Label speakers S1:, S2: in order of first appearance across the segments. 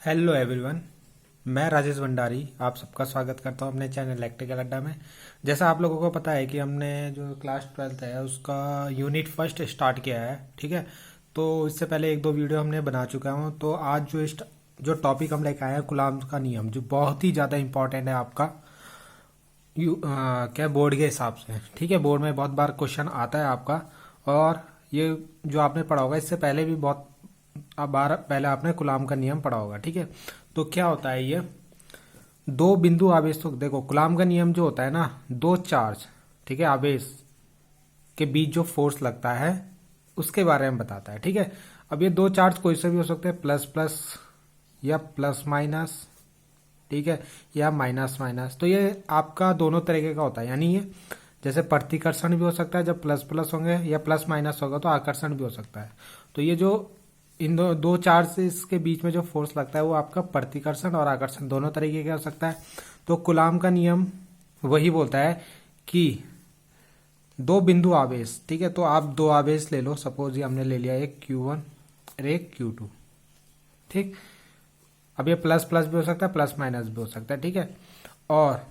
S1: Hello everyone. मैं राजेश भंडारी आप सबका स्वागत करता हूं अपने चैनल इलेक्ट्रिकल अड्डा में। जैसा आप लोगों को पता है कि हमने जो क्लास 12th है उसका यूनिट फर्स्ट स्टार्ट किया है, ठीक है। तो इससे पहले एक दो वीडियो हमने बना चुका हूं। तो आज जो टॉपिक हम लेकर आए हैं कुलाम्ब का नियम, जो बहुत ही ज़्यादा इंपॉर्टेंट है आपका क्या बोर्ड के हिसाब से, ठीक है। बोर्ड में बहुत बार क्वेश्चन आता है आपका, और ये जो आपने पढ़ा होगा इससे पहले भी बहुत बार पहले आपने कुलाम्ब का नियम पढ़ा होगा, ठीक है। तो क्या होता है ये दो बिंदु आवेश, तो देखो कुलाम्ब का नियम जो होता है ना, दो चार्ज, ठीक है, आवेश के बीच जो फोर्स लगता है उसके बारे में बताता है, ठीक है। अब ये दो चार्ज कोई से भी हो सकते हैं, प्लस प्लस या प्लस माइनस, ठीक है, या माइनस माइनस। तो ये आपका दोनों तरीके का होता है, यानी ये जैसे प्रतिकर्षण भी हो सकता है, जब प्लस प्लस होंगे या प्लस माइनस होगा तो आकर्षण भी हो सकता है। तो ये जो इन दो चार्ज के बीच में जो फोर्स लगता है वो आपका प्रतिकर्षण और आकर्षण दोनों तरीके का हो सकता है। तो कुलाम्ब का नियम वही बोलता है कि दो बिंदु आवेश, ठीक है, तो आप दो आवेश ले लो, सपोज ये हमने ले लिया एक Q1 और एक Q2, ठीक। अब ये प्लस प्लस भी हो सकता है, प्लस माइनस भी हो सकता है, ठीक है। और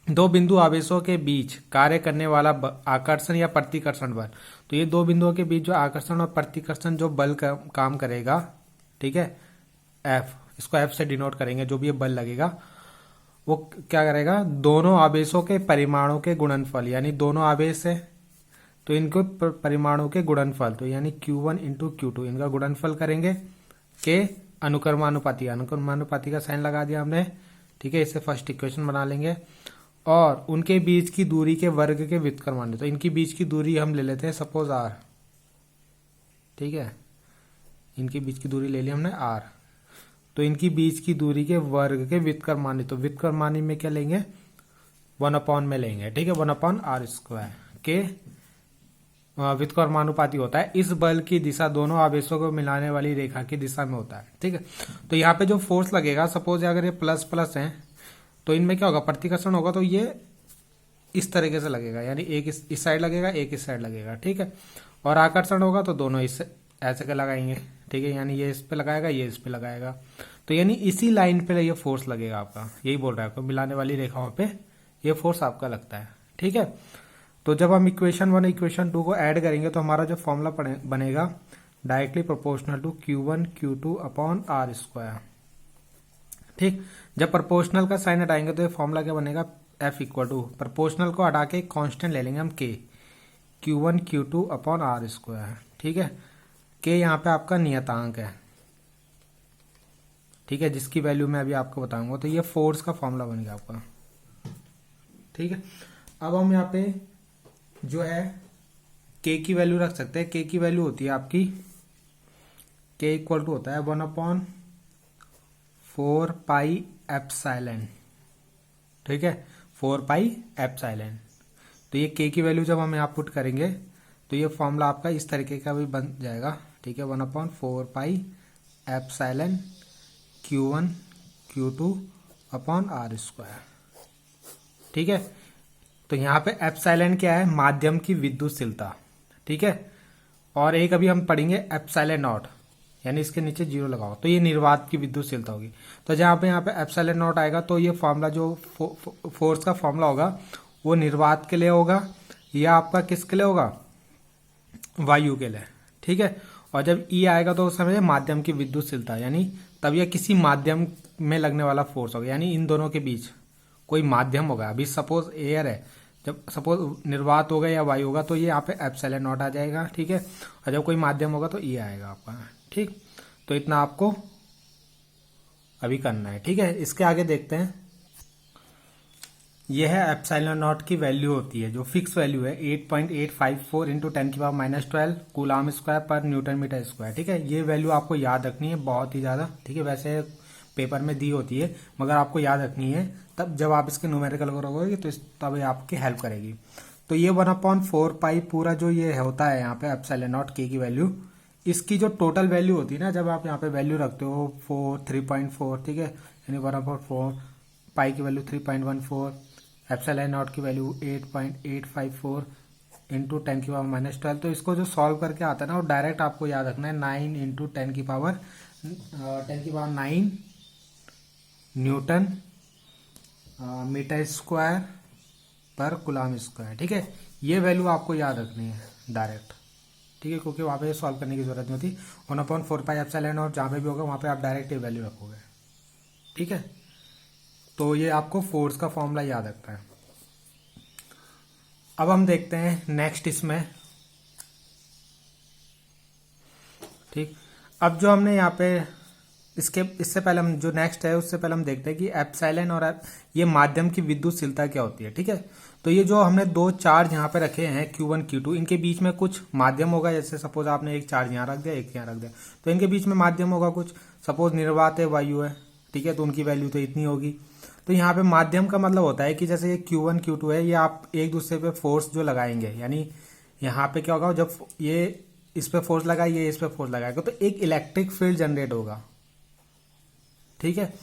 S1: दो बिंदु आवेशों के बीच कार्य करने वाला आकर्षण या प्रतिकर्षण बल, तो ये दो बिंदुओं के बीच जो आकर्षण और प्रतिकर्षण जो बल काम करेगा, ठीक है, F, इसको F से डिनोट करेंगे, जो भी ये बल लगेगा वो क्या करेगा, दोनों आवेशों के परिमाणों के गुणनफल, यानी दोनों आवेश है तो इनको परिमाणों के गुणनफल, तो यानी Q1 इंटू Q2 इनका गुणनफल करेंगे के अनुक्रमानुपाती, अनुक्रमानुपाती का साइन लगा दिया हमने, ठीक है। इससे फर्स्ट इक्वेशन बना लेंगे। और उनके बीच की दूरी के वर्ग के व्युत्क्रमानुपाती, तो इनकी बीच की दूरी हम ले लेते हैं सपोज R, ठीक है, इनकी बीच की दूरी ले ली हमने R। तो इनकी बीच की दूरी के वर्ग के व्युत्क्रमानुपाती, तो व्युत्क्रमानुपाती में क्या लेंगे, 1/, में लेंगे, ठीक है, 1/r² के व्युत्क्रमानुपाती होता है। इस बल की दिशा दोनों आवेशों को मिलाने वाली रेखा की दिशा में होता है, ठीक है। तो यहाँ पे जो फोर्स लगेगा, सपोज अगर ये प्लस प्लस है तो इनमें क्या होगा, प्रतिकर्षण होगा, तो ये इस तरीके से लगेगा, यानी एक इस साइड लगेगा, एक इस साइड लगेगा, ठीक है। और आकर्षण होगा तो दोनों इस ऐसे के लगाएंगे, ठीक है, यानी ये इस पे लगाएगा, ये इस पे लगाएगा। तो यानी इसी लाइन पे ये फोर्स लगेगा आपका, यही बोल रहा है आपको, मिलाने वाली रेखाओं पे ये फोर्स आपका लगता है, ठीक है। तो जब हम इक्वेशन 1 इक्वेशन 2 को ऐड करेंगे तो हमारा जो फॉर्मूला बनेगा directly proportional to Q1 Q2 upon R², ठीक। जब प्रोपोर्शनल का साइन हटाएंगे तो ये फॉर्मूला क्या बनेगा, F इक्वल टू, प्रोपोर्शनल को हटा के कांस्टेंट ले लेंगे हम K, Q1 Q2 upon R², ठीक है। K यहाँ पे आपका नियतांक है, ठीक है, जिसकी वैल्यू मैं अभी आपको बताऊंगा। तो ये फोर्स का फॉर्मूला बन गया आपका, ठीक है। अब हम यहाँ पे जो है K की वैल्यू रख सकते हैं। K की वैल्यू होती है आपकी, K इक्वल टू होता है 1/4πε, ठीक है, 4πε। तो ये K की वैल्यू जब हम यहाँ पुट करेंगे तो ये फॉर्मूला आपका इस तरीके का भी बन जाएगा, ठीक है, 1/4πε Q1 Q2 अपॉन R², ठीक है। तो यहाँ पे एप्सिलॉन क्या है, माध्यम की विद्युतशीलता, ठीक है। और एक अभी हम पढ़ेंगे एप्सिलॉन नॉट, यानी इसके नीचे 0 लगाओ तो ये निर्वात की विद्युतशीलता होगी। तो जहाँ पे यहाँ पे एप्सिलॉन नॉट आएगा तो ये फॉर्मूला जो फोर्स का फॉर्मूला होगा वो निर्वात के लिए होगा या आपका किसके लिए होगा, वायु के लिए, ठीक है। और जब E आएगा तो उस समय माध्यम की विद्युतशीलता, यानी तब यह किसी माध्यम में लगने वाला फोर्स होगा, यानी इन दोनों के बीच कोई माध्यम होगा। अभी सपोज एयर है, जब सपोज निर्वात होगा या वायु होगा तो ये यहाँ पे एप्सिलॉन नॉट आ जाएगा, ठीक है। और जब कोई माध्यम होगा तो E आएगा आपका, ठीक। तो इतना आपको अभी करना है, ठीक है। इसके आगे देखते हैं, यह है एप्सिलॉन नॉट की वैल्यू होती है, जो फिक्स वैल्यू है 8.854 इंटू 10⁻12 कूलाम स्क्वायर पर न्यूटन मीटर स्क्वायर, ठीक है। ये वैल्यू आपको याद रखनी है बहुत ही ज्यादा, ठीक है। वैसे पेपर में दी होती है मगर आपको याद रखनी है, तब जब आप इसके न्यूमेरिकल करोगे तो तब ये आपकी हेल्प करेगी। तो ये 1/4π पूरा जो ये होता है यहाँ पे एप्सिलॉन नॉट K की वैल्यू, इसकी जो टोटल वैल्यू होती है ना, जब आप यहाँ पे वैल्यू रखते हो 3.4, ठीक है, यानी 1/4 पाई की वैल्यू 3.14, एप्सिलॉन नॉट की वैल्यू 8.854 इंटू 10⁻12। तो इसको जो सॉल्व करके आता है ना वो डायरेक्ट आपको याद रखना है 9 इंटू 10⁻⁻⁹ 10⁹ न्यूटन मीटर स्क्वायर पर कूलम स्क्वायर। ठीक है, ये वैल्यू आपको याद रखनी है डायरेक्ट। ठीक है, क्योंकि वहाँ पे सॉल्व करने की जरूरत नहीं होती। 1/4πε और जहाँ पे भी होगा वहाँ पे आप डायरेक्ट ये वैल्यू रखोगे। ठीक है, तो ये आपको फोर्स का फॉर्मूला याद रखना है। अब हम देखते हैं नेक्स्ट इसमें। ठीक, अब जो हमने यहाँ पे इससे पहले हम जो नेक्स्ट है उससे पहले हम देखते हैं कि एप्सिलॉन और ये माध्यम की विद्युतशीलता क्या होती है। ठीक है, तो ये जो हमने दो चार्ज यहाँ पे रखे हैं Q1 Q2, इनके बीच में कुछ माध्यम होगा। जैसे सपोज आपने एक चार्ज यहाँ रख दिया, एक यहाँ रख दिया, तो इनके बीच में माध्यम होगा कुछ। सपोज निर्वात है, वायु है। ठीक है, तो उनकी वैल्यू तो इतनी होगी। तो यहाँ पे माध्यम का मतलब होता है कि जैसे ये Q1 Q2 है, ये आप एक दूसरे पे फोर्स जो लगाएंगे, यानी यहाँ पे क्या होगा, जब ये इस पे फोर्स लगाएगा, ये इस पे फोर्स लगाएगा, तो एक इलेक्ट्रिक फील्ड जनरेट होगा। ठीक है,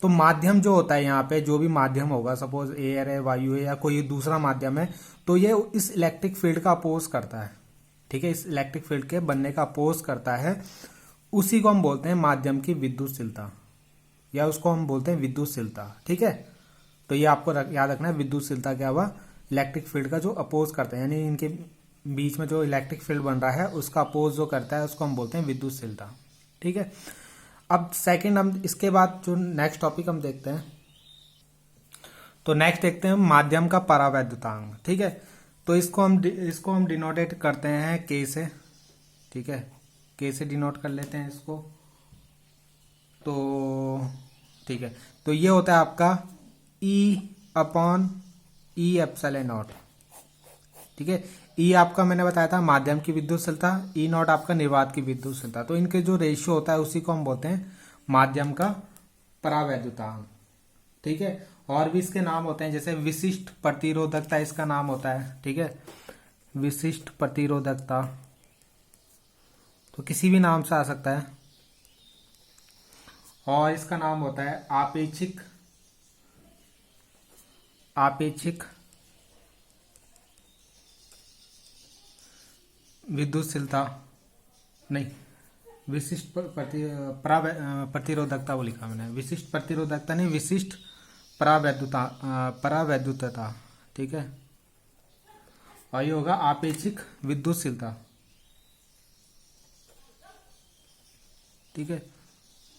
S1: तो माध्यम जो होता है यहाँ पे, जो भी माध्यम होगा, सपोज एयर है, वायु है, या कोई दूसरा माध्यम है, तो ये इस इलेक्ट्रिक फील्ड का अपोज करता है। ठीक है, इस इलेक्ट्रिक फील्ड के बनने का अपोज करता है। उसी को हम बोलते हैं माध्यम की विद्युतशीलता, या उसको हम बोलते हैं विद्युतशीलता। ठीक है, तो ये आपको याद रखना है, विद्युतशीलता क्या हुआ, इलेक्ट्रिक फील्ड का जो अपोज करता है, यानी इनके बीच में जो इलेक्ट्रिक फील्ड बन रहा है उसका अपोज जो करता है उसको हम बोलते हैं विद्युतशीलता। ठीक है, अब सेकंड हम इसके बाद जो नेक्स्ट टॉपिक हम देखते हैं, तो नेक्स्ट देखते हैं माध्यम का परावैद्युतांक। ठीक है, तो इसको हम डिनोटेट करते हैं के से। ठीक है, के से डिनोट कर लेते हैं इसको। तो ठीक है, तो ये होता है आपका E/E∁0। ठीक है, ई आपका मैंने बताया था माध्यम की विद्युतशीलता, ई नॉट आपका निर्वात की विद्युतशीलता। तो इनके जो रेशियो होता है उसी को हम बोलते हैं माध्यम का परावैद्युतांक। ठीक है, और भी इसके नाम होते हैं, जैसे विशिष्ट प्रतिरोधकता इसका नाम होता है। ठीक है, विशिष्ट प्रतिरोधकता तो किसी भी नाम से आ सकता है। और इसका नाम होता है आपेक्षिक विद्युतशीलता, नहीं, विशिष्ट प्रतिरोधकता वो लिखा मैंने, विशिष्ट प्रतिरोधकता नहीं, विशिष्ट परावैद्युतता। ठीक है, और ये होगा आपेक्षिक विद्युतशीलता। ठीक है,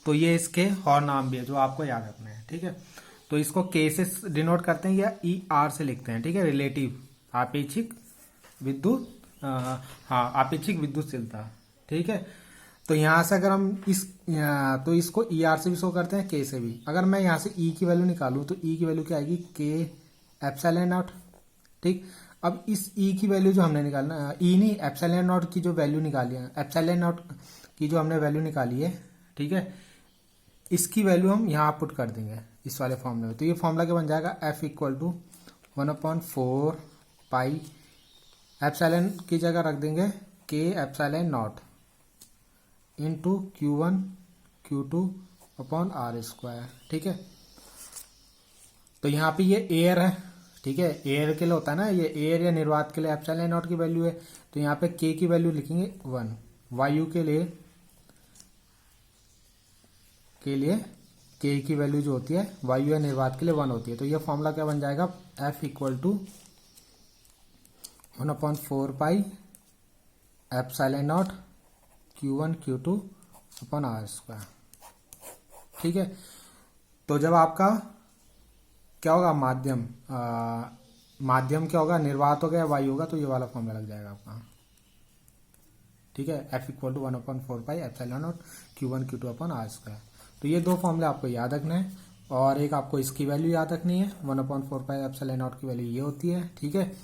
S1: तो ये इसके और नाम भी है जो आपको याद रखना है। ठीक है, तो इसको के से डिनोट करते हैं या ER से लिखते हैं। ठीक है, रिलेटिव आपेक्षिक विद्युत आपेक्षिक विद्युतशीलता। ठीक है, तो यहां से अगर हम तो इसको ER से भी शो करते हैं, के से भी। अगर मैं यहां से E की वैल्यू निकालूं तो E की वैल्यू क्या आएगी, K∈0। ठीक, अब इस E की वैल्यू जो हमने निकालना, E नहीं, ε0 की जो वैल्यू निकाली है, ε0 की जो हमने वैल्यू निकाली है, ठीक है, इसकी वैल्यू हम यहाँ पुट कर देंगे इस वाले फॉर्मूले में। तो ये फॉर्मूला क्या बन जाएगा, F=1/4π, एप्सिलॉन की जगह रख देंगे K∈0 इंटू Q1 Q2/R²। ठीक है, तो यहाँ पे ये एयर है। ठीक है, एयर के लिए होता है ना, ये एयर या निर्वात के लिए ε0 की वैल्यू है। तो यहाँ पे K की वैल्यू लिखेंगे 1। वायु के लिए K की वैल्यू जो होती है वायु या निर्वात के लिए 1 होती है। तो ये फॉर्मूला क्या बन जाएगा, F=1/4πε0 Q1 Q2/R²। ठीक है, तो जब आपका क्या होगा, माध्यम क्या होगा, निर्वात हो गया, वायु होगा, तो ये वाला फॉर्मूला लग जाएगा आपका। ठीक है, F=1/4πε0 Q1 Q2/R²। तो ये दो फॉर्मूले आपको याद रखना है, और एक आपको इसकी वैल्यू याद रखनी है, 1/4πε0 की वैल्यू ये होती है। ठीक है,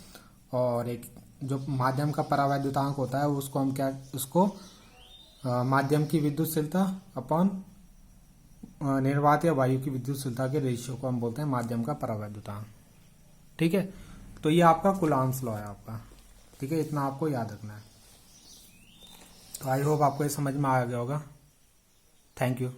S1: और एक जो माध्यम का परावैद्युतांक होता है उसको हम उसको माध्यम की विद्युतशीलता अपॉन निर्वात या वायु की विद्युतशीलता के रेशियो को हम बोलते हैं माध्यम का परावैद्युतांक। ठीक है, तो ये आपका कूलॉम्स लॉ है आपका। ठीक है, इतना आपको याद रखना है। तो आई होप आपको ये समझ में आ गया होगा। Thank you.